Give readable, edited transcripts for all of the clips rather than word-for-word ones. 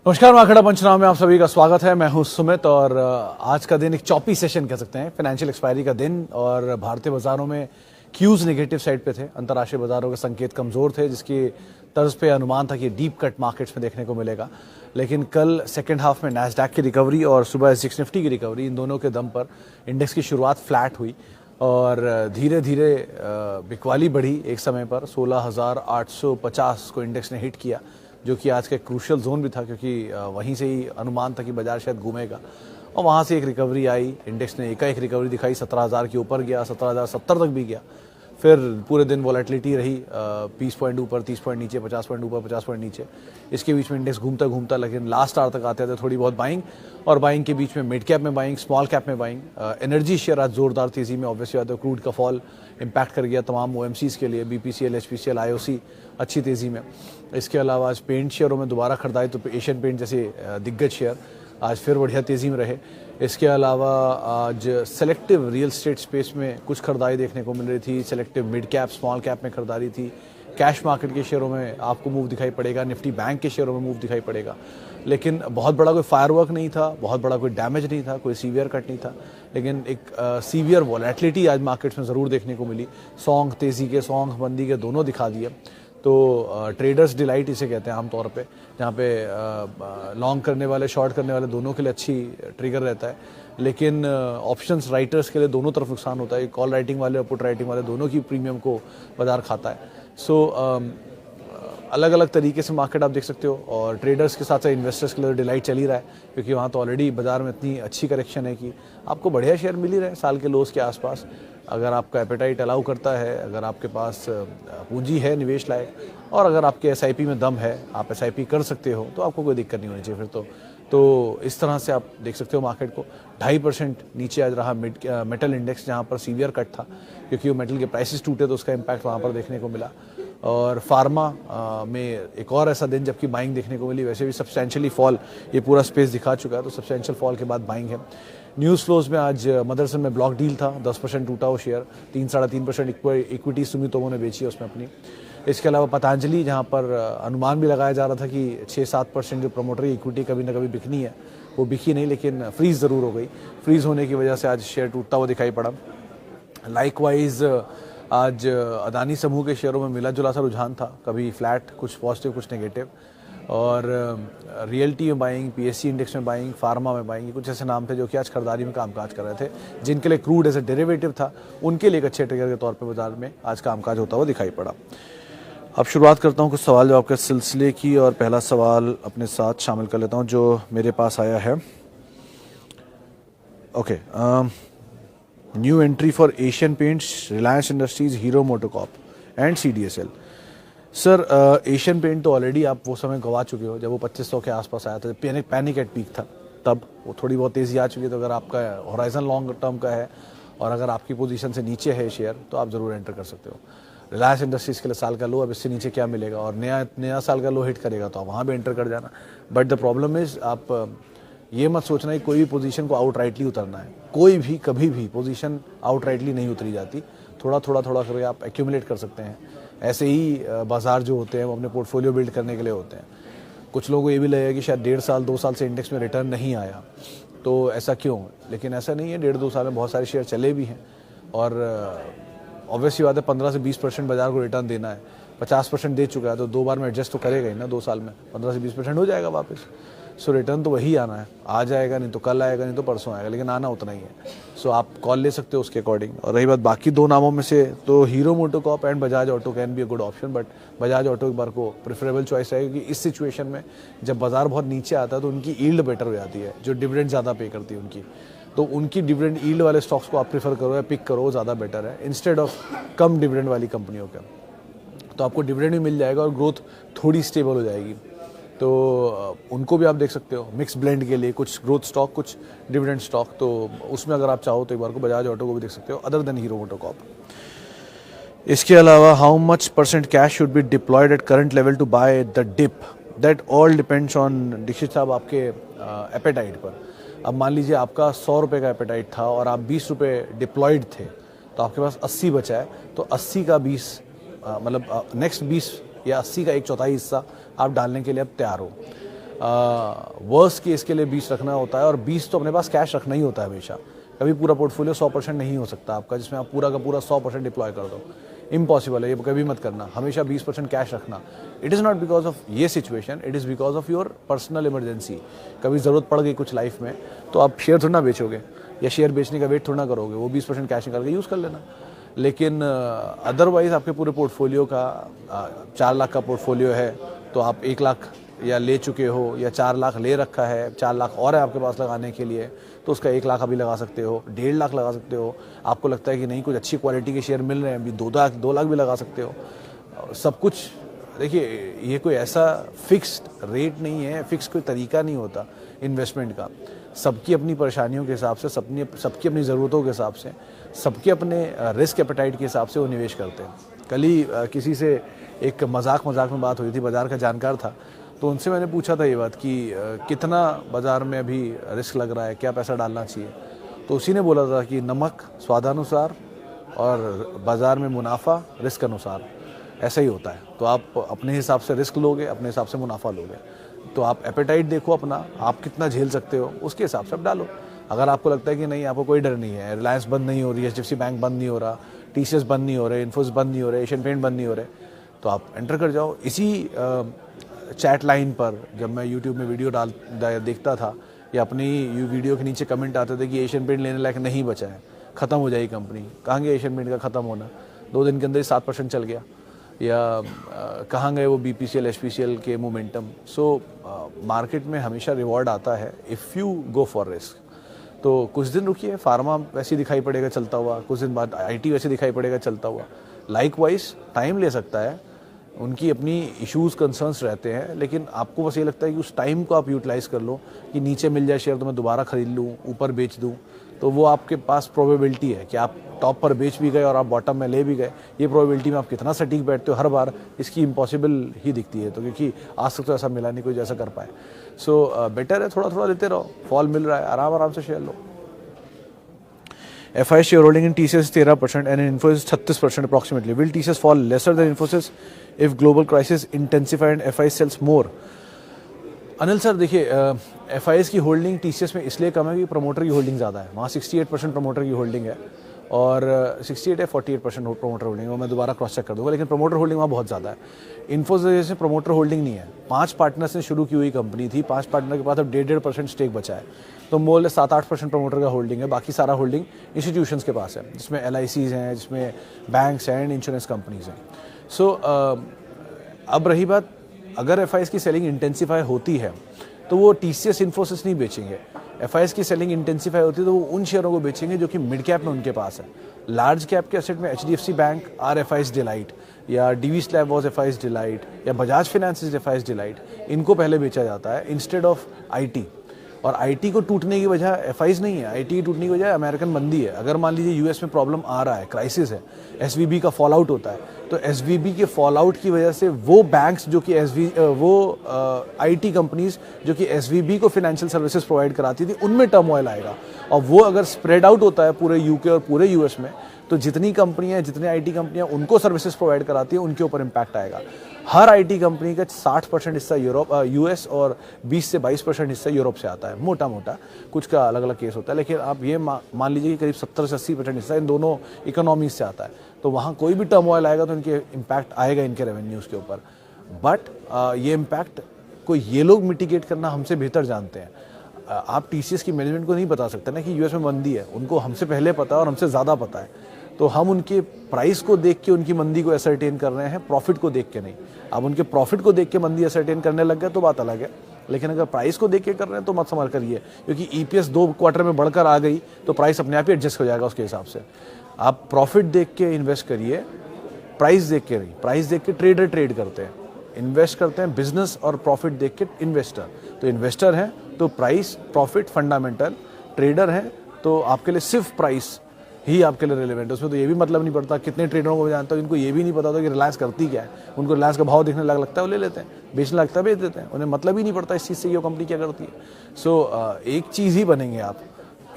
नमस्कार, माखड़ा पंचनामा में आप सभी का स्वागत है। मैं हूं सुमित और आज का दिन एक चॉपी सेशन कह सकते हैं, फाइनेंशियल एक्सपायरी का दिन। और भारतीय बाजारों में क्यूज नेगेटिव साइड पे थे, अंतर्राष्ट्रीय बाजारों के संकेत कमजोर थे, जिसकी तर्ज पे अनुमान था कि डीप कट मार्केट्स में देखने को मिलेगा। लेकिन कल सेकेंड हाफ में नैस्डैक की रिकवरी और सुबह SGX निफ्टी की रिकवरी, इन दोनों के दम पर इंडेक्स की शुरुआत फ्लैट हुई और धीरे धीरे बिकवाली बढ़ी। एक समय पर 16,850 को इंडेक्स ने हिट किया, जो कि आज का क्रूशियल जोन भी था, क्योंकि वहीं से ही अनुमान था कि बाजार शायद घूमेगा। और वहाँ से एक रिकवरी आई, इंडेक्स ने एकाएक रिकवरी दिखाई, 17,000 के ऊपर गया, 17,070 तक भी गया। फिर पूरे दिन वॉलेटिलिटी रही, 20 पॉइंट ऊपर, 30 पॉइंट नीचे, 50 पॉइंट ऊपर, 50 पॉइंट नीचे। इसके बीच में इंडेक्स घूमता घूमता, लेकिन लास्ट आवर तक आते आते थोड़ी बहुत बाइंग, और बाइंग के बीच में मिड कैप में बाइंग, स्मॉल कैप में बाइंग। एनर्जी शेयर आज जोरदार तेजी में, ऑब्वियसली बात है, क्रूड का फॉल इम्पैक्ट कर गया तमाम OMCs के लिए, BPCL, HPCL, IOC अच्छी तेजी में। इसके अलावा आज पेंट शेयरों में दोबारा खरीदारी, तो एशियन पेंट जैसे दिग्गज शेयर आज फिर बढ़िया तेजी में रहे। इसके अलावा आज सेलेक्टिव रियल स्टेट स्पेस में कुछ खरीदारी देखने को मिल रही थी, selective mid cap, small cap में खरीदारी थी। कैश मार्केट के शेयरों में आपको मूव दिखाई पड़ेगा, निफ्टी बैंक के शेयरों में मूव दिखाई पड़ेगा। लेकिन बहुत बड़ा कोई फायरवर्क नहीं था, बहुत बड़ा कोई डैमेज नहीं था, कोई सीवियर कट नहीं था। लेकिन एक सीवियर वॉलेटिलिटी आज मार्केट्स में ज़रूर देखने को मिली। सॉन्ग तेज़ी के, सॉन्ग मंदी के दोनों दिखा दिए। तो ट्रेडर्स डिलाइट इसे कहते हैं आमतौर पे, जहाँ पे लॉन्ग करने वाले, शॉर्ट करने वाले दोनों के लिए अच्छी ट्रिगर रहता है। लेकिन ऑप्शंस राइटर्स के लिए दोनों तरफ नुकसान होता है। कॉल राइटिंग वाले और पुट राइटिंग वाले दोनों की प्रीमियम को बाजार खाता है। सो अलग अलग तरीके से मार्केट आप देख सकते हो, और ट्रेडर्स के साथ साथ इन्वेस्टर्स के लिए डिलाइट चल ही रहा है, क्योंकि वहाँ तो ऑलरेडी बाजार में इतनी अच्छी करेक्शन है कि आपको बढ़िया शेयर मिल ही रहे हैं साल के लोस के आसपास। अगर आपका एपेटाइट अलाउ करता है, अगर आपके पास पूंजी है निवेश लायक, और अगर आपके SIP में दम है, आप SIP कर सकते हो, तो आपको कोई दिक्कत नहीं होनी चाहिए फिर तो इस तरह से आप देख सकते हो मार्केट को। 2.5% नीचे आज रहा मेटल इंडेक्स, जहाँ पर सीवियर कट था, क्योंकि वो मेटल के प्राइसेस टूटे तो उसका इम्पैक्ट वहाँ पर देखने को मिला। और फार्मा में एक और ऐसा दिन जबकि बाइंग देखने को मिली। वैसे भी सब्सटेंशियली फॉल ये पूरा स्पेस दिखा चुका है, तो सब्सटेंशियल फॉल के बाद बाइंग है। न्यूज़ फ्लोज में आज मदरसन में ब्लॉक डील था, 10% टूटा वो शेयर, 3-3.5% इक्विटी सुमितोमो ने बेची है उसमें अपनी। इसके अलावा पतंजलि, जहाँ पर अनुमान भी लगाया जा रहा था कि 6-7% जो प्रमोटरी इक्विटी कभी ना कभी बिकनी है, वो बिकी नहीं, लेकिन फ्रीज ज़रूर हो गई। फ्रीज होने की वजह से आज शेयर टूटता हुआ दिखाई पड़ा। लाइकवाइज आज अदानी समूह के शेयरों में मिला जुला सा रुझान था, कभी फ्लैट, कुछ पॉजिटिव कुछ नेगेटिव। और रियल्टी में बाइंग, PSE इंडेक्स में बाइंग, फार्मा में बाइंग, कुछ ऐसे नाम थे जो कि आज खरीदारी में कामकाज कर रहे थे, जिनके लिए क्रूड एज ए डेरिवेटिव था, उनके लिए एक अच्छे ट्रिगर के तौर पे बाजार में आज कामकाज होता हुआ दिखाई पड़ा। अब शुरुआत करता हूँ कुछ सवाल जवाब के सिलसिले की, और पहला सवाल अपने साथ शामिल कर लेता हूँ जो मेरे पास आया है। Okay, new entry for Asian Paints, Reliance Industries, Hero MotoCorp and CDSL। Sir, Asian paint तो ऑलरेडी आप वो समय गवा चुके हो जब वो 2500 के आसपास आया था, पैनिक एट पीक था, तब वो थोड़ी बहुत तेज़ी आ चुकी है। तो अगर आपका होराइजन लॉन्ग टर्म का है और अगर आपकी पोजीशन से नीचे है शेयर, तो आप ज़रूर एंटर कर सकते हो। रिलायंस इंडस्ट्रीज़ के लिए साल का लो, अब इससे नीचे क्या मिलेगा, और नया साल का लो हिट करेगा तो आप वहाँ भी एंटर कर जाना। बट द प्रॉब्लम इज़, आप ये मत सोचना कि कोई भी पोजीशन को आउटराइटली उतरना है। कोई भी कभी भी पोजीशन आउटराइटली नहीं उतरी जाती, थोड़ा करके आप एक्यूमुलेट कर सकते हैं। ऐसे ही बाजार जो होते हैं वो अपने पोर्टफोलियो बिल्ड करने के लिए होते हैं। कुछ लोगों को ये भी लगेगा कि शायद 1.5 साल 2 साल से इंडेक्स में रिटर्न नहीं आया, तो ऐसा क्यों, लेकिन ऐसा नहीं है। 1.5-2 साल में बहुत सारे शेयर चले भी हैं, और ऑब्वियसली बात है 15 से 20% बाजार को रिटर्न देना है। 50% दे चुका है, तो 2 बार में एडजस्ट तो करेगा ही ना, 2 साल में 15 से 20% हो जाएगा वापस। सो रिटर्न तो वही आना है, आ जाएगा, नहीं तो कल आएगा, नहीं तो परसों आएगा, लेकिन आना उतना ही है। सो आप कॉल ले सकते हो उसके अकॉर्डिंग। और रही बात बाकी 2 नामों में से, तो hero MotoCorp and Bajaj auto can be a good option, but Bajaj auto एक बार को प्रेफरेबल चॉइस रहेगी, क्योंकि इस सिचुएशन में जब बाजार बहुत नीचे आता है तो उनकी यील्ड बेटर हो जाती है, जो डिविडेंड ज़्यादा पे करती है उनकी। तो उनकी डिविडेंड यील्ड वाले स्टॉक्स को आप प्रेफर करो या पिक करो, ज़्यादा बेटर है, इंस्टेड ऑफ कम डिविडेंड वाली कंपनियों का। तो आपको डिविडेंड भी मिल जाएगा और ग्रोथ थोड़ी स्टेबल हो जाएगी। तो उनको भी आप देख सकते हो मिक्स ब्लेंड के लिए, कुछ ग्रोथ स्टॉक, कुछ डिविडेंड स्टॉक। तो उसमें अगर आप चाहो तो एक बार को बजाज ऑटो को भी देख सकते हो, अदर देन हीरो मोटोकॉर्प। इसके अलावा, how much % cash should be deployed at current level to buy the dip, that all depends on, Dikshit साहब, आपके एपेटाइट पर। अब मान लीजिए आपका 100 रुपये का एपेटाइट था और आप 20 रुपये डिप्लॉयड थे, तो आपके पास 80 बचा है, तो 80 का 20 मतलब नेक्स्ट 20 या 80 का 1/4 हिस्सा आप डालने के लिए अब तैयार हो। वर्स्ट केस के लिए 20 रखना होता है, और 20 तो अपने पास कैश रखना ही होता है हमेशा। कभी पूरा पोर्टफोलियो 100% नहीं हो सकता आपका जिसमें आप पूरा का पूरा 100% डिप्लॉय कर दो, इम्पॉसिबल है, ये कभी मत करना। हमेशा 20% कैश रखना। It is not because of ये situation, it is because of your personal emergency. कभी ज़रूरत पड़ गई कुछ लाइफ में तो आप शेयर थोड़ा ना बेचोगे, या शेयर बेचने का वेट थोड़ा ना करोगे, वो 20% कैश निकाल के यूज़ कर लेना। लेकिन अदरवाइज़ आपके पूरे पोर्टफोलियो का 4 लाख का पोर्टफोलियो है तो आप 1 लाख या ले चुके हो, या 4 लाख ले रखा है, 4 लाख और है आपके पास लगाने के लिए, तो उसका 1 लाख अभी लगा सकते हो, 1.5 लाख लगा सकते हो। आपको लगता है कि नहीं कुछ अच्छी क्वालिटी के शेयर मिल रहे हैं, अभी 2 लाख भी लगा सकते हो। सब कुछ देखिए, ये कोई ऐसा फिक्स्ड रेट नहीं है, फिक्स कोई तरीका नहीं होता इन्वेस्टमेंट का। सबकी अपनी परेशानियों के हिसाब से, सबकी अपनी ज़रूरतों के हिसाब से, सबके अपने रिस्क एपेटाइट के हिसाब से वो निवेश करते हैं। कल ही किसी से एक मजाक में बात हुई थी, बाज़ार का जानकार था, तो उनसे मैंने पूछा था ये बात कि कितना बाज़ार में अभी रिस्क लग रहा है, क्या पैसा डालना चाहिए। तो उसी ने बोला था कि नमक स्वादानुसार और बाज़ार में मुनाफा रिस्क अनुसार, ऐसा ही होता है। तो आप अपने हिसाब से रिस्क लोगे, अपने हिसाब से मुनाफा लोगे। तो आप एपेटाइट देखो अपना, आप कितना झेल सकते हो, उसके हिसाब से आप डालो। अगर आपको लगता है कि नहीं, आपको कोई डर नहीं है, रिलायंस बंद नहीं हो रही है, HDFC बैंक बंद नहीं हो रहा, TCS बंद नहीं हो रहे, इन्फोसिस बंद नहीं हो रहे, एशियन पेंट बंद नहीं हो रहे, तो आप एंटर कर जाओ। इसी चैट लाइन पर जब मैं यूट्यूब में वीडियो देखता था, या अपनी वीडियो के नीचे कमेंट आते थे कि एशियन पेंट लेने लायक नहीं बचा है, ख़त्म हो जाएगी कंपनी। कहाँ गया एशियन पेंट का ख़त्म होना? 2 दिन के अंदर ही 7% चल गया। या कहाँ गए वो BPCL HPCL के मोमेंटम। सो मार्केट में हमेशा रिवॉर्ड आता है if you go for risk. तो कुछ दिन रुकिए, फार्मा वैसे दिखाई पड़ेगा चलता हुआ, कुछ दिन बाद IT वैसे दिखाई पड़ेगा चलता हुआ। लाइकवाइज टाइम ले सकता है, उनकी अपनी इश्यूज कंसर्न्स रहते हैं, लेकिन आपको बस ये लगता है कि उस टाइम को आप यूटिलाइज़ कर लो कि नीचे मिल जाए शेयर तो मैं दोबारा खरीद लूँ, ऊपर बेच दूँ। तो वो आपके पास प्रोबेबिलिटी है कि आप टॉप पर बेच भी गए और आप बॉटम में ले भी गए। ये प्रोबेबिलिटी में आप कितना सटीक बैठते हो हर बार, इसकी इम्पॉसिबल ही दिखती है। तो क्योंकि आज तक तो ऐसा मिला नहीं कोई जैसा कर पाए। सो बेटर है थोड़ा थोड़ा लेते रहो, फॉल मिल रहा है, आराम से share low. FI share holding in TCS is 13% and in Infosys 36% approximately. Will TCS fall lesser than Infosys if global crisis intensify and FI sells more? Anil sir देखिए, FIs की होल्डिंग TCS में इसलिए कम है कि प्रमोटर की holding ज़्यादा है। वहाँ 68% प्रमोटर की होल्डिंग है, और 68 या 48% प्रमोटर होल्डिंग है, वो मैं दोबारा क्रॉस चेक कर दूँगा, लेकिन प्रमोटर होल्डिंग वहाँ बहुत ज़्यादा है। इन्फोसिस में प्रमोटर होल्डिंग नहीं है। 5 पार्टनर से शुरू की हुई कंपनी थी, 5 पार्टनर के पास अब 1.5% स्टेक बचा है, तो मोल 7-8% प्रमोटर का होल्डिंग है। बाकी सारा होल्डिंग इंस्टीट्यूशंस के पास है, जिसमें LICs हैं, जिसमें बैंक्स हैं एंड इंश्योरेंस कंपनीज हैं। सो अब रही बात, अगर FIs की सेलिंग इंटेंसिफाई होती है तो वो TCS इन्फोसिस नहीं बेचेंगे। FIs की सेलिंग इंटेंसिफाई होती है तो वो उन शेयरों को बेचेंगे जो कि मिड कैप में उनके पास है। लार्ज कैप के एसेट में HDFC bank are FIs delight, या DV slab was FIs delight, या Bajaj finance is FIs delight. इनको पहले बेचा जाता है इंस्टेड ऑफ IT। और IT को टूटने की वजह FIs नहीं है, IT की टूटने की वजह अमेरिकन मंदी है। अगर मान लीजिए US में प्रॉब्लम आ रहा है, क्राइसिस है, SVB का फॉल आउट होता है, तो SVB के फॉल आउट की वजह से वो बैंक्स जो कि IT कंपनीज जो कि SVB को फाइनेंशियल सर्विसेज प्रोवाइड कराती थी, उनमें टर्मोइल आएगा। और वो अगर स्प्रेड आउट होता है पूरे UK और पूरे US में, तो जितनी कंपनियां, जितने IT कंपनियां उनको सर्विसेज प्रोवाइड कराती है, उनके ऊपर इम्पैक्ट आएगा। हर IT कंपनी का 60% हिस्सा US और 20 से 22% हिस्सा यूरोप से आता है, मोटा मोटा। कुछ का अलग अलग केस होता है, लेकिन आप ये मान लीजिए कि करीब 70 से 80% हिस्सा इन दोनों इकोनॉमीज से आता है। तो वहाँ कोई भी टर्मोइल आएगा तो इनके इम्पैक्ट आएगा इनके रेवेन्यूज़ के ऊपर। बट ये इम्पैक्ट को ये लोग मिटिगेट करना हमसे बेहतर जानते हैं। आप TCS की मैनेजमेंट को नहीं बता सकते ना कि US में मंदी है, उनको हमसे पहले पता है और हमसे ज़्यादा पता है। तो हम उनके प्राइस को देख के उनकी मंदी को असरटेन कर रहे हैं, प्रॉफिट को देख के नहीं। अब उनके प्रॉफिट को देख के मंदी असरटेन करने लग गए तो बात अलग है, लेकिन अगर प्राइस को देख के कर रहे हैं तो मत समझ करिए, क्योंकि EPS 2 क्वार्टर में बढ़कर आ गई तो प्राइस अपने आप ही एडजस्ट हो जाएगा उसके हिसाब से। आप प्रॉफिट देख के इन्वेस्ट करिए, प्राइस देख के नहीं। प्राइस देख के ट्रेडर ट्रेड करते हैं, इन्वेस्ट करते हैं बिजनेस और प्रॉफिट देख के इन्वेस्टर। तो इन्वेस्टर हैं तो प्राइस, प्रॉफिट, फंडामेंटल। ट्रेडर हैं तो आपके लिए सिर्फ प्राइस ही आपके लिए रिलेवेंट है। उसमें तो ये भी मतलब नहीं पड़ता। कितने ट्रेडरों को जानता हूँ जिनको ये भी नहीं पता होता कि रिलायंस करती क्या है। उनको रिलायंस का भाव देखने लगता है, वो ले लेते हैं, बेचने लगता है बेच देते हैं, उन्हें मतलब ही नहीं पड़ता इस चीज़ से ये कंपनी क्या करती है। सो एक चीज़ ही बनेंगे आप,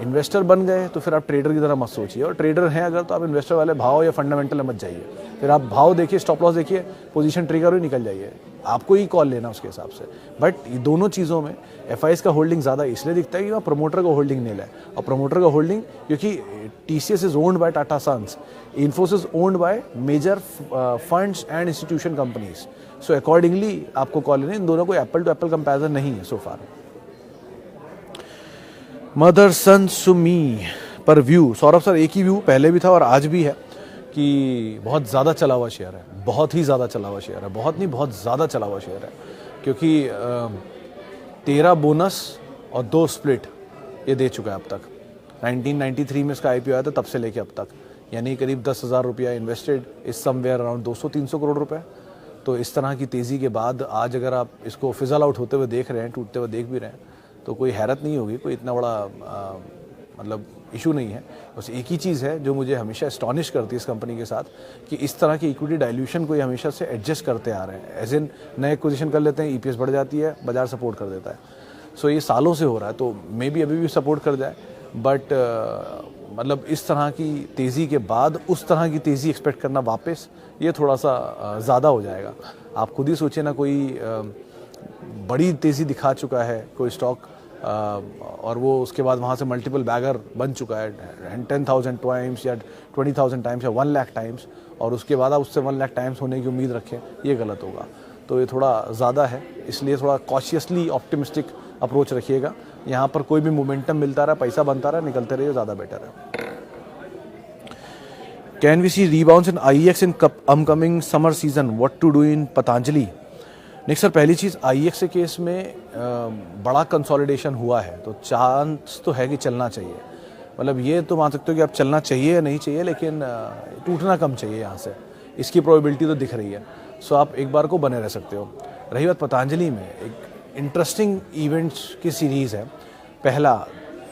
इन्वेस्टर बन गए तो फिर आप ट्रेडर की तरह मत सोचिए, और ट्रेडर हैं अगर तो आप इन्वेस्टर वाले भाव या फंडामेंटल मत जाइए। फिर आप भाव देखिए, स्टॉप लॉस देखिए, पोजीशन ट्रिगर हुई निकल जाइए, आपको ही कॉल लेना उसके हिसाब से। बट ये दोनों चीज़ों में एफआईएस का होल्डिंग ज़्यादा इसलिए दिखता है कि वहाँ प्रमोटर का होल्डिंग नहीं है, और प्रमोटर का होल्डिंग क्योंकि TCS is owned by Tata sons, Infosys owned by major funds and institution companies, so accordingly आपको कॉल लेना। इन दोनों को एप्पल टू एप्पल कंपेरिजन नहीं है सो फार। मदरसन सुमी पर व्यू, सौरभ सर एक ही व्यू पहले भी था और आज भी है कि बहुत ज़्यादा चला हुआ शेयर है, बहुत ही ज़्यादा चला हुआ शेयर है, बहुत नहीं बहुत ज़्यादा चला हुआ शेयर है, क्योंकि 13 बोनस और 2 स्प्लिट ये दे चुका है अब तक। 1993 में इसका आईपीओ आया था, तब से लेके अब तक, यानी करीब 10,000 रुपया invested is somewhere around 200-300 crore रुपए। तो इस तरह की तेज़ी के बाद आज अगर आप इसको फिजल आउट होते हुए देख रहे हैं, टूटते हुए देख भी रहे हैं, तो कोई हैरत नहीं होगी, कोई इतना बड़ा मतलब इशू नहीं है। बस एक ही चीज़ है जो मुझे हमेशा एस्टॉनिश करती है इस कंपनी के साथ, कि इस तरह की इक्विटी डाइल्यूशन को ये हमेशा से एडजस्ट करते आ रहे हैं। एज इन नए एक्विजिशन कर लेते हैं, ईपीएस बढ़ जाती है, बाजार सपोर्ट कर देता है। सो ये सालों से हो रहा है, तो मे बी अभी भी सपोर्ट कर जाए, बट मतलब इस तरह की तेज़ी के बाद उस तरह की तेज़ी एक्सपेक्ट करना वापस, ये थोड़ा सा ज़्यादा हो जाएगा। आप खुद ही सोचिए ना, कोई बड़ी तेज़ी दिखा चुका है कोई स्टॉक, और वो उसके बाद वहाँ से मल्टीपल बैगर बन चुका है 10,000 टाइम्स या 20,000 टाइम्स या 1 लाख टाइम्स, और उसके बाद आप उससे 1 लाख टाइम्स होने की उम्मीद रखें, ये गलत होगा। तो ये थोड़ा ज़्यादा है, इसलिए थोड़ा कॉशियसली ऑप्टिमिस्टिक अप्रोच रखिएगा। यहाँ पर कोई भी मोमेंटम मिलता रहा, पैसा बनता रहा, निकलते रहिए, ज़्यादा बेटर है। Can we see rebounds in I X in upcoming summer season, what to do in Patanjali? नहीं सर, पहली चीज़ आईएक्स के केस में बड़ा कंसोलिडेशन हुआ है, तो चांस तो है कि चलना चाहिए। मतलब ये तो मान सकते हो कि आप चलना चाहिए या नहीं चाहिए, लेकिन टूटना कम चाहिए यहाँ से, इसकी प्रोबेबिलिटी तो दिख रही है। सो आप एक बार को बने रह सकते हो। रही बात पतंजलि में, एक इंटरेस्टिंग इवेंट्स की सीरीज़ है। पहला,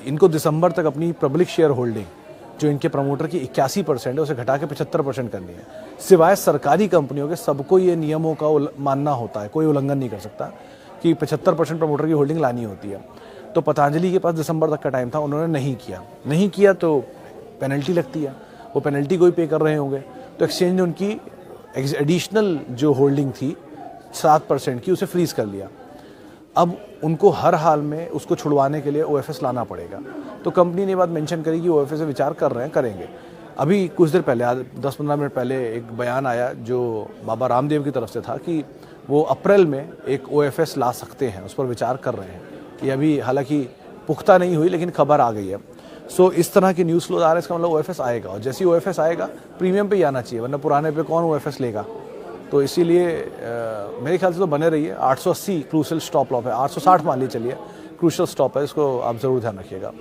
इनको दिसंबर तक अपनी पब्लिक शेयर होल्डिंग जो इनके प्रमोटर की 81% है, उसे घटा के 75% करनी है। सिवाय सरकारी कंपनियों के सबको ये नियमों का मानना होता है, कोई उल्लंघन नहीं कर सकता कि 75% प्रमोटर की होल्डिंग लानी होती है। तो पतंजलि के पास दिसंबर तक का टाइम था, उन्होंने नहीं किया तो पेनल्टी लगती है, वो पेनल्टी कोई पे कर रहे होंगे। तो एक्सचेंज ने उनकी एडिशनल जो होल्डिंग थी 7% की, उसे फ्रीज कर लिया। अब उनको हर हाल में उसको छुड़वाने के लिए ओएफएस लाना पड़ेगा। तो कंपनी ने बात मेंशन करी कि ओएफएस से विचार कर रहे हैं, करेंगे। अभी कुछ देर पहले, 10-15 मिनट पहले एक बयान आया जो बाबा रामदेव की तरफ से था कि वो अप्रैल में एक ओएफएस ला सकते हैं, उस पर विचार कर रहे हैं। ये अभी हालांकि पुख्ता नहीं हुई, लेकिन खबर आ गई है। सो इस तरह के न्यूज़ फ्लो आ रहे हैं, इसका मतलब ओएफएस आएगा, और जैसे ही ओएफएस आएगा प्रीमियम पे ही आना चाहिए, वरना पुराने पे कौन ओएफएस लेगा। तो इसीलिए मेरे ख्याल से तो बने रहिए। 880 क्रूशियल स्टॉप लॉस है, 860 मान लीजिए, चलिए क्रूशियल स्टॉप है, इसको आप ज़रूर ध्यान रखिएगा।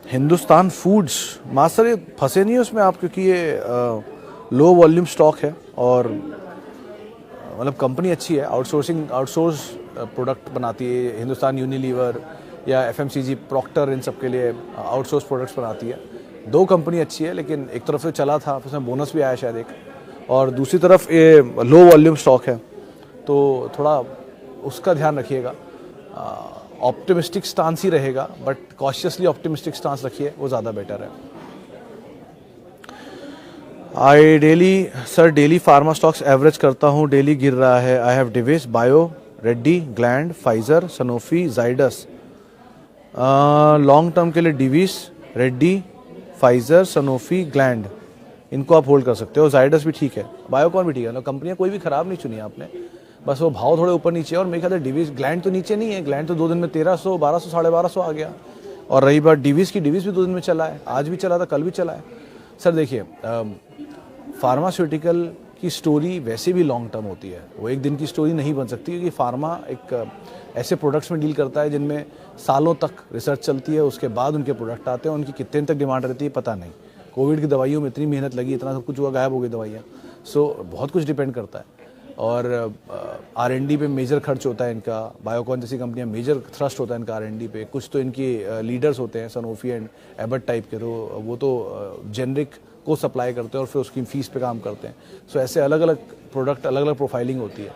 हिंदुस्तान फूड्स, मास्टर ये फंसे नहीं है उसमें आप, क्योंकि ये लो वॉल्यूम स्टॉक है और मतलब कंपनी अच्छी है, आउटसोर्स प्रोडक्ट बनाती है। हिंदुस्तान यूनिलीवर या एफएमसीजी प्रॉक्टर, इन सब के लिए आउटसोर्स प्रोडक्ट्स बनाती है। 2 कंपनी अच्छी है, लेकिन एक तरफ से चला था, उसमें बोनस भी आया शायद एक, और दूसरी तरफ ये लो वॉल्यूम स्टॉक है, तो थोड़ा उसका ध्यान रखिएगा। ऑप्टिमिस्टिक स्टांस ही रहेगा, बट कॉशियसली ऑप्टिमिस्टिक स्टांस रखिए, वो ज़्यादा बेटर है। I daily pharma stocks average करता हूँ, डेली गिर रहा है। I have Divis, bio, Reddy, Gland, Pfizer, Sanofi, Zydus. Long term के लिए Divis, Reddy, Pfizer, Sanofi, Gland, इनको आप होल्ड कर सकते हो। जाइडस भी ठीक है, बायोकॉन भी ठीक है। कंपनियां कोई भी खराब नहीं चुनी आपने, बस वो भाव थोड़े ऊपर नीचे, और मेरे ख्याल से डिविस, ग्लैंड तो नीचे नहीं है, ग्लैंड तो 2 दिन में 1300, 1200, 1250 आ गया। और रही बात डिविस की, डिविस भी 2 दिन में चला है, आज भी चला था, कल भी चला है। सर देखिए, फार्मास्यूटिकल की स्टोरी वैसे भी लॉन्ग टर्म होती है, वो एक दिन की स्टोरी नहीं बन सकती, क्योंकि फार्मा एक ऐसे प्रोडक्ट्स में डील करता है जिनमें सालों तक रिसर्च चलती है, उसके बाद उनके प्रोडक्ट आते हैं, उनकी कितने तक डिमांड रहती है पता नहीं। कोविड की दवाइयों में इतनी मेहनत लगी, इतना सब कुछ हुआ, गायब हो गई दवाइयाँ। सो बहुत कुछ डिपेंड करता है, और R&D पे मेजर खर्च होता है इनका। बायोकॉन जैसी कंपनियां मेजर थ्रस्ट होता है इनका R&D पे। कुछ तो इनकी लीडर्स होते हैं, सनोफी एंड एबट टाइप के, तो वो तो जेनरिक को सप्लाई करते हैं और फिर उसकी फीस पे काम करते हैं। सो ऐसे अलग अलग प्रोडक्ट, अलग अलग प्रोफाइलिंग होती है।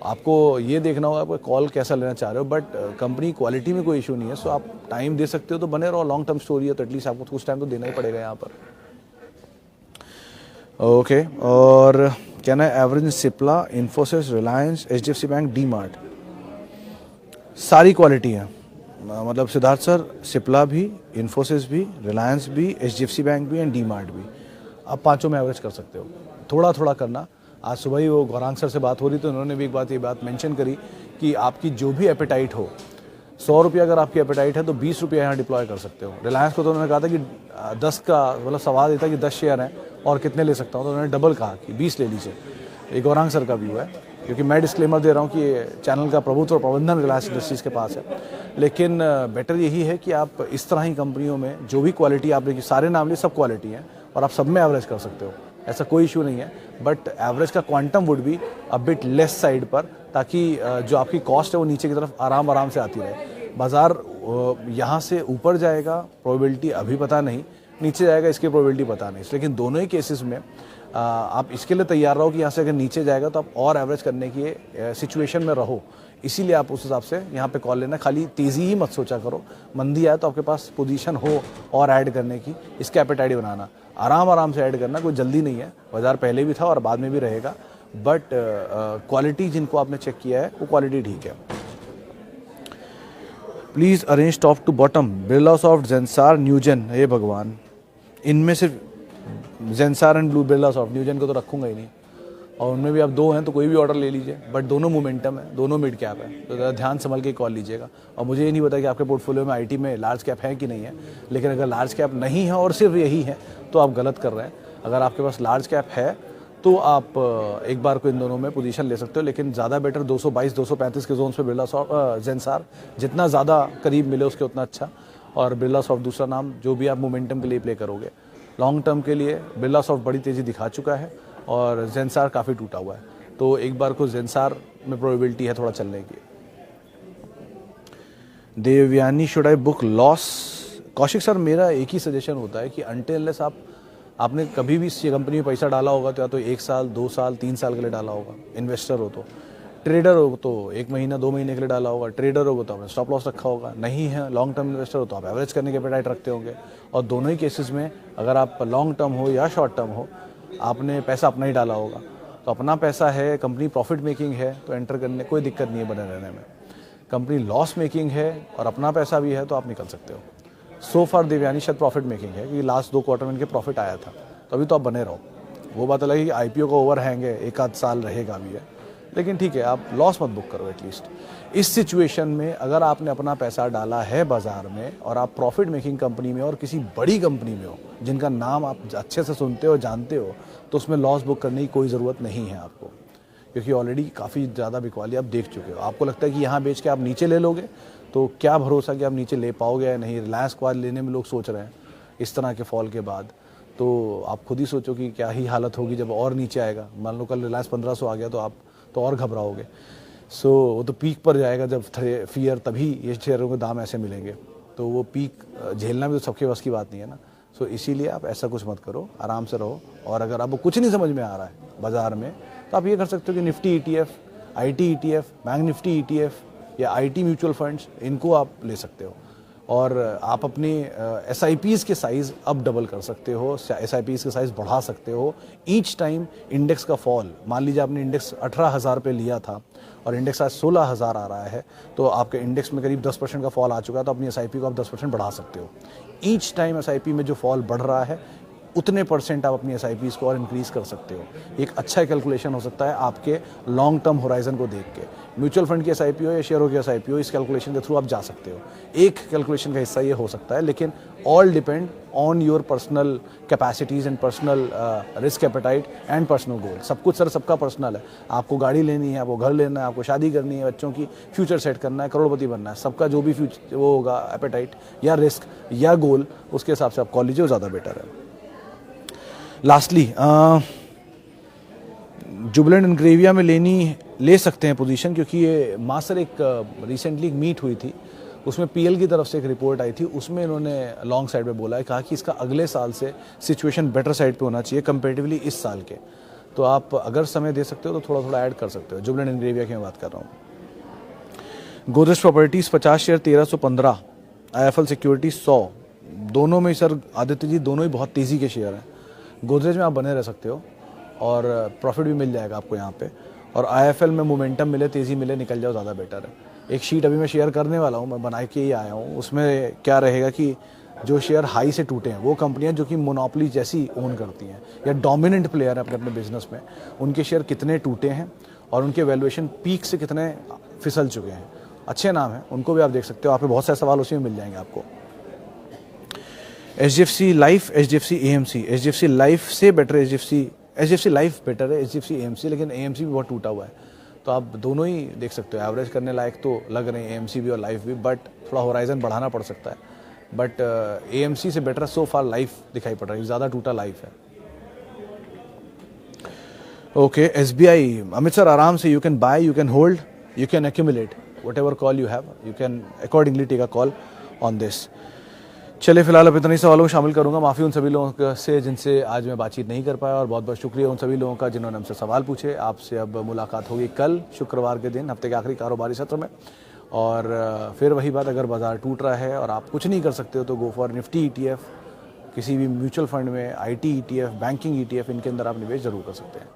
आपको ये देखना होगा आप कॉल कैसा लेना चाह रहे हो, बट कंपनी क्वालिटी में कोई इशू नहीं है। सो आप टाइम दे सकते हो तो बने रहो, लॉन्ग टर्म स्टोरी है तो एटलीस्ट आपको कुछ टाइम तो देना ही पड़ेगा यहाँ पर। ओके और क्या ना average Cipla, Infosys, Reliance, HDFC bank, D mart, सारी क्वालिटी है। मतलब सिद्धार्थ सर, सिप्ला भी, इन्फोसिस भी, रिलायंस भी, HDFC बैंक भी एंड डी मार्ट भी, आप पांचों में एवरेज कर सकते हो। थोड़ा थोड़ा करना। आज सुबह ही वो गौरांग सर से बात हो रही तो उन्होंने भी ये बात मेंशन करी कि आपकी जो भी एपेटाइट हो, 100 रुपये अगर आपकी एपेटाइट है तो 20 रुपये यहाँ डिप्लॉय कर सकते हो। रिलायंस को तो उन्होंने कहा था कि 10 का मतलब सवाल ये था कि 10 शेयर हैं और कितने ले सकता हूँ, तो उन्होंने डबल कहा कि 20 ले लीजिए। ये गौरांग सर का व्यू है, क्योंकि मैं डिस्क्लेमर दे रहा हूँ कि ये चैनल का प्रभुत्व और प्रबंधन रिलायंस इंडस्ट्रीज़ के पास है, लेकिन बेटर यही है कि आप इस तरह ही कंपनियों में जो भी क्वालिटी आपने, सारे नाम लिए, सब क्वालिटी हैं और आप सब में एवरेज कर सकते हो, ऐसा कोई इशू नहीं है। बट एवरेज का quantum would be a bit less side पर, ताकि जो आपकी कॉस्ट है वो नीचे की तरफ आराम से आती रहे। बाजार यहाँ से ऊपर जाएगा, प्रोबेबिलिटी अभी पता नहीं, नीचे जाएगा इसकी प्रोबेबिलिटी पता नहीं, लेकिन दोनों ही केसेस में आप इसके लिए तैयार रहो कि यहाँ से अगर नीचे जाएगा तो आप और एवरेज करने की सिचुएशन में रहो। इसीलिए आप उस हिसाब से यहाँ पे कॉल लेना, खाली तेज़ी ही मत सोचा करो। मंदी आए तो आपके पास पोजीशन हो और ऐड करने की, इसके एपेटाइट बनाना, आराम से ऐड करना, कोई जल्दी नहीं है। बाजार पहले भी था और बाद में भी रहेगा, बट क्वालिटी जिनको आपने चेक किया है वो क्वालिटी ठीक है। Please arrange top to bottom, Birlasoft, Zensar, Newgen. हे भगवान, इनमें सिर्फ जेंसार एंड बिरला सॉफ्ट, न्यूजन को तो रखूंगा ही नहीं, और उनमें भी आप दो हैं तो कोई भी ऑर्डर ले लीजिए, बट दोनों मोमेंटम है, दोनों मिड कैप है, तो ज़रा ध्यान संभल के कॉल लीजिएगा। और मुझे ये नहीं पता कि आपके पोर्टफोलियो में आईटी में लार्ज कैप है कि नहीं है, लेकिन अगर लार्ज कैप नहीं है और सिर्फ यही है तो आप गलत कर रहे हैं। अगर आपके पास लार्ज कैप है तो आप एक बार को इन दोनों में पोजीशन ले सकते हो, लेकिन ज़्यादा बेटर 222-235 के जोन पे बिरला सॉफ्ट, जेंसार, जितना ज़्यादा करीब मिले उसके उतना अच्छा। और बिरला सॉफ्ट दूसरा नाम, जो भी आप मोमेंटम के लिए प्ले करोगे। लॉन्ग टर्म के लिए बिरला सॉफ्ट बड़ी तेज़ी दिखा चुका है और जेंसार काफ़ी टूटा हुआ है, तो एक बार को जेंसार में प्रोबेबिलिटी है थोड़ा चलने की। Devyani, should I book loss? Kaushik sir, मेरा एक ही सजेशन होता है कि अनटिल अनलेस आपने कभी भी इस कंपनी में पैसा डाला होगा तो या तो 1 साल, 2 साल, 3 साल के लिए डाला होगा, इन्वेस्टर हो तो। ट्रेडर हो तो 1 महीना, 2 महीने के लिए डाला होगा। ट्रेडर हो तो आपने स्टॉप लॉस रखा होगा। नहीं है लॉन्ग टर्म इन्वेस्टर हो तो आप एवरेज करने के एपेटाइट रखते होंगे। और दोनों ही केसेस में अगर आप लॉन्ग टर्म हो या शॉर्ट टर्म हो, आपने पैसा अपना ही डाला होगा, तो अपना पैसा है, कंपनी प्रॉफिट मेकिंग है तो एंटर करने कोई दिक्कत नहीं है बने रहने में। कंपनी लॉस मेकिंग है और अपना पैसा भी है तो आप निकल सकते हो। सो फार देवयानी शायद प्रॉफिट मेकिंग है कि लास्ट 2 क्वार्टर में इनके प्रॉफिट आया था, तो अभी तो आप बने रहो। वो बात अलग है कि IPO का ओवर हैंग है, 1 आध साल रहेगा भी है, लेकिन ठीक है, आप लॉस मत बुक करो एटलीस्ट। इस सिचुएशन में अगर आपने अपना पैसा डाला है बाजार में और आप प्रॉफिट मेकिंग कंपनी में और किसी बड़ी कंपनी में हो जिनका नाम आप अच्छे से सुनते हो, जानते हो, तो उसमें लॉस बुक करने की कोई ज़रूरत नहीं है आपको, क्योंकि ऑलरेडी काफ़ी ज़्यादा बिकवाली आप देख चुके हो। आपको लगता है कि यहाँ बेच के आप नीचे ले लोगे, तो क्या भरोसा कि आप नीचे ले पाओगे या नहीं। रिलायंस को आज लेने में लोग सोच रहे हैं इस तरह के फॉल के बाद, तो आप खुद ही सोचो कि क्या ही हालत होगी जब और नीचे आएगा। मान लो कल रिलायंस 1500 आ गया तो आप तो और घबराओगे। सो वो तो पीक पर जाएगा जब फियर, तभी ये शेयरों के दाम ऐसे मिलेंगे, तो वो पीक झेलना भी तो सबके बस की बात नहीं है ना। सो इसीलिए आप ऐसा कुछ मत करो, आराम से रहो। और अगर आपको कुछ नहीं समझ में आ रहा है बाजार में, तो आप ये कर सकते हो कि Nifty ETF, IT ETF, bank Nifty ETF या IT म्यूचुअल फंड्स, इनको आप ले सकते हो। और आप अपने SIPs के साइज़ अब डबल कर सकते हो, SIPs के साइज़ बढ़ा सकते हो ईच टाइम इंडेक्स का फॉल। मान लीजिए आपने इंडेक्स 18,000 पे लिया था और इंडेक्स आज 16,000 आ रहा है, तो आपके इंडेक्स में करीब 10% का फॉल आ चुका है, तो अपनी SIP को आप 10% बढ़ा सकते हो। ईच टाइम SIP में जो फॉल बढ़ रहा है उतने % आप अपनी SIPs को और इंक्रीज़ कर सकते हो। एक अच्छा कैलकुलेशन हो सकता है आपके लॉन्ग टर्म होराइजन को देख के। म्यूचुअल फंड की SIP हो या शेयरों की SIP हो, इस कैलकुलेशन के थ्रू आप जा सकते हो। एक कैलकुलेशन का हिस्सा ये हो सकता है, लेकिन all depend on your personal capacities and personal risk appetite and personal goal. सब कुछ सर सबका पर्सनल है। आपको गाड़ी लेनी है, आपको घर लेना है, आपको शादी करनी है, बच्चों की फ्यूचर सेट करना है, करोड़पति बनना है, सबका जो भी फ्यूचर वो होगा एपेटाइट या रिस्क या गोल, उसके हिसाब से आप कॉल लीजिए, वो ज़्यादा बेटर है। लास्टली जुबिलेंट इनग्रेविया में ले सकते हैं पोजीशन, क्योंकि ये मास्टर एक रिसेंटली मीट हुई थी, उसमें PL की तरफ से एक रिपोर्ट आई थी, उसमें इन्होंने लॉन्ग साइड पे बोला है, कहा कि इसका अगले साल से सिचुएशन बेटर साइड पे होना चाहिए कंपेरेटिवली इस साल के। तो आप अगर समय दे सकते हो तो थोड़ा थोड़ा ऐड कर सकते हो। जुबलेंट इंग्रेविया की मैं बात कर रहा हूँ। Godrej properties 50 share 1315, IIFL security 100। दोनों में सर आदित्य जी दोनों ही बहुत तेज़ी के शेयर हैं। गोदरेज में आप बने रह सकते हो और प्रॉफिट भी मिल जाएगा आपको यहाँ पे, और IIFL में मोमेंटम मिले, तेज़ी मिले, निकल जाओ, ज़्यादा बेटर है। एक शीट अभी मैं शेयर करने वाला हूँ, मैं बना के ही आया हूँ। उसमें क्या रहेगा कि जो शेयर हाई से टूटे हैं वो कंपनियां जो कि मोनोपोली जैसी ओन करती हैं या डोमिनेंट प्लेयर है अपने अपने बिजनेस में, उनके शेयर कितने टूटे हैं और उनके वैल्यूएशन पीक से कितने फिसल चुके हैं। अच्छे नाम हैं, उनको भी आप देख सकते हो। आप पे बहुत सारे सवाल उसी में मिल जाएंगे आपको। HDFC life, HDFC AMC। HDFC life से बेटर HDFC लाइफ बेटर है, HDFC AMC, लेकिन AMC भी बहुत टूटा हुआ है। तो आप दोनों ही देख सकते हो। एवरेज करने लायक तो लग रहे हैं AMC भी और लाइफ भी, बट थोड़ा होराइजन बढ़ाना पड़ सकता है। बट AMC से बेटर सो फार लाइफ दिखाई पड़ रहा है, ज़्यादा टूटा लाइफ है। ओके, SBI, अमित सर आराम से, you can buy, you can hold, you can accumulate, whatever call you have, you can accordingly take a call on this. चलिए फिलहाल अब इतने ही सवालों को शामिल करूंगा। माफ़ी उन सभी लोगों से जिनसे आज मैं बातचीत नहीं कर पाया, और बहुत बहुत शुक्रिया उन सभी लोगों का जिन्होंने हमसे सवाल पूछे। आपसे अब मुलाकात होगी कल शुक्रवार के दिन, हफ्ते के आखिरी कारोबारी सत्र में। और फिर वही बात, अगर बाजार टूट रहा है और आप कुछ नहीं कर सकते हो तो गो फॉर निफ्टी ETF, किसी भी म्यूचुअल फंड में, IT ETF, बैंकिंग ETF, इनके अंदर आप निवेश जरूर कर सकते हैं।